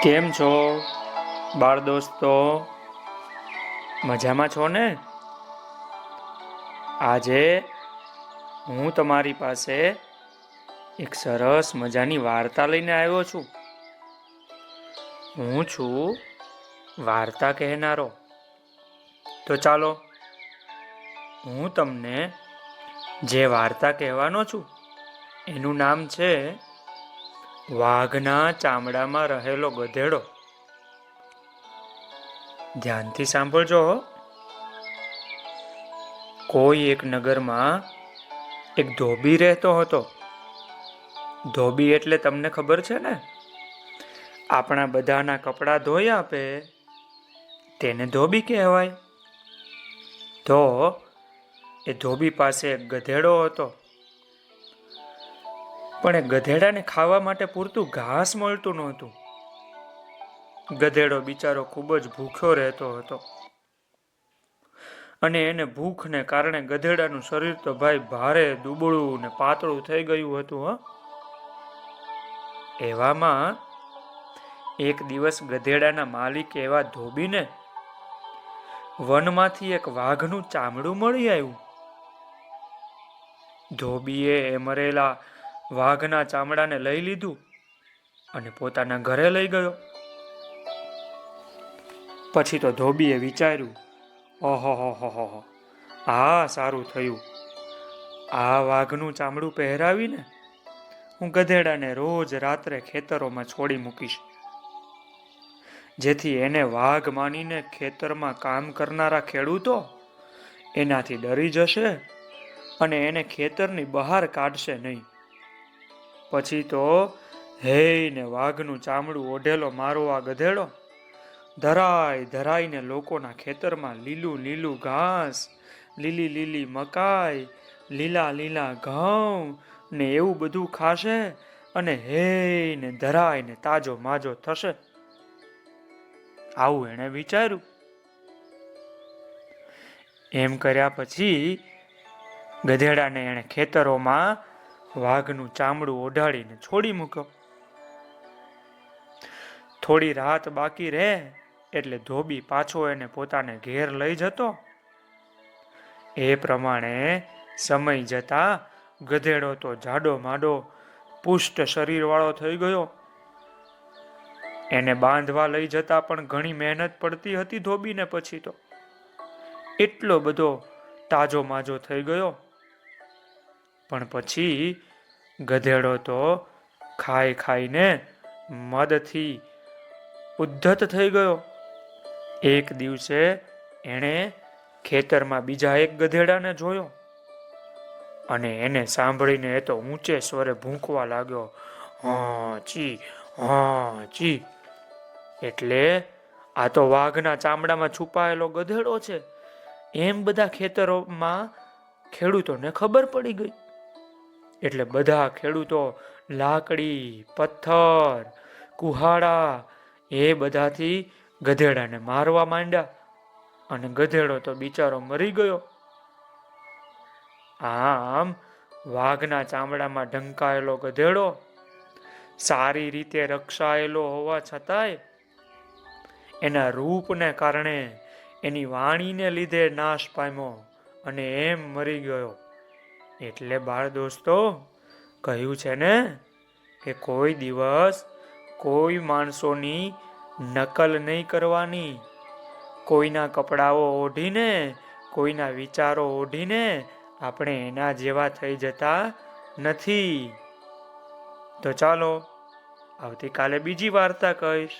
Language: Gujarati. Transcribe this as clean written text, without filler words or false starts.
કેમ છો બાળ દોસ્તો? મજામાં છો ને? આજે હું તમારી પાસે એક સરસ મજાની વાર્તા લઈને આવ્યો છું. હું છું વાર્તા કહેનારો. તો ચાલો હું તમને જે વાર્તા કહેવાનો છું એનું નામ છે વાઘના ચામડામાં રહેલો ગધેડો. ધ્યાનથી સાંભળજો. કોઈ એક નગરમાં એક ધોબી રહેતો હતો. ધોબી એટલે તમને ખબર છે ને, આપણા બધાના કપડાં ધોઈ આપે તેને ધોબી કહેવાય. તો એ ધોબી પાસે એક ગધેડો હતો. પણ એ ગધેડાને ખાવા માટે પૂરતું ઘાસ મળતું નહોતું. ગધેડો બિચારો ખૂબ જ ભૂખ્યો રહેતો હતો. અને એને ભૂખને કારણે ગધેડાનું શરીર તો ભાઈ ભારે દુબળું ને પાતળું થઈ ગયું હતું. એવામાં એક દિવસ ગધેડાના માલિક એવા ધોબીને વનમાંથી એક વાઘનું ચામડું મળી આવ્યું. ધોબીએ એ મરેલા વાઘના ચામડાને લઈ લીધું અને પોતાના ઘરે લઈ ગયો. પછી તો ધોબીએ વિચાર્યું, ઓહો, આ સારું થયું. આ વાઘનું ચામડું પહેરાવીને હું ગધેડાને રોજ રાત્રે ખેતરોમાં છોડી મૂકીશ, જેથી એને વાઘ માનીને ખેતરમાં કામ કરનારા ખેડૂતો એનાથી ડરી જશે અને એને ખેતરની બહાર કાઢશે નહીં. પછી તો હેઈને વાઘનું ચામડું ઓઢેલો મારો આ ગધેડો ધરાઈને લોકોના ખેતરમાં લીલું લીલું ઘાસ, લીલી લીલી મકાઈ, લીલા લીલા ઘઉં ને એવું બધું ખાશે અને હેઈને ધરાઈને તાજો માજો થશે. આવું એણે વિચાર્યું. એમ કર્યા પછી ગધેડાને એણે ખેતરોમાં વાઘનું ચામડું ઓઢાડીને છોડી મૂક્યો. થોડી રાત બાકી રહે એટલે ધોબી પાછો એને પોતાને ઘેર લઈ જતો. એ પ્રમાણે સમય જતા ગધેડો તો જાડો માડો પુષ્ટ શરીર વાળો થઈ ગયો. એને બાંધવા લઈ જતા પણ ઘણી મહેનત પડતી હતી ધોબીને. પછી તો એટલો બધો તાજો માજો થઈ ગયો. પણ પછી ગધેડો તો ખાઈને મદથી ઉદ્ધત થઈ ગયો. એક દિવસે એણે ખેતરમાં બીજા એક ગધેડાને જોયો અને એને સાંભળીને એ તો ઊંચે સ્વરે ભૂંકવા લાગ્યો, હા ચી. એટલે આ તો વાઘના ચામડામાં છુપાયેલો ગધેડો છે એમ બધા ખેતરોમાં ખેડૂતોને ખબર પડી ગઈ. એટલે બધા ખેડૂતો લાકડી, પથ્થર, કુહાડા એ બધાથી ગધેડાને મારવા માંડ્યા અને ગધેડો તો બિચારો મરી ગયો. આમ વાઘના ચામડામાં ઢંકાયેલો ગધેડો સારી રીતે રક્ષાયેલો હોવા છતાંય એના રૂપને કારણે, એની વાણીને લીધે નાશ પામ્યો અને એમ મરી ગયો. એટલે બાળ દોસ્તો, કહ્યું છે ને કે કોઈ દિવસ કોઈ માણસોની નકલ નહીં કરવાની. કોઈના કપડાઓ ઓઢીને, કોઈના વિચારો ઓઢીને આપણે એના જેવા થઈ જતા નથી. તો ચાલો આવતીકાલે બીજી વાર્તા કહીશ.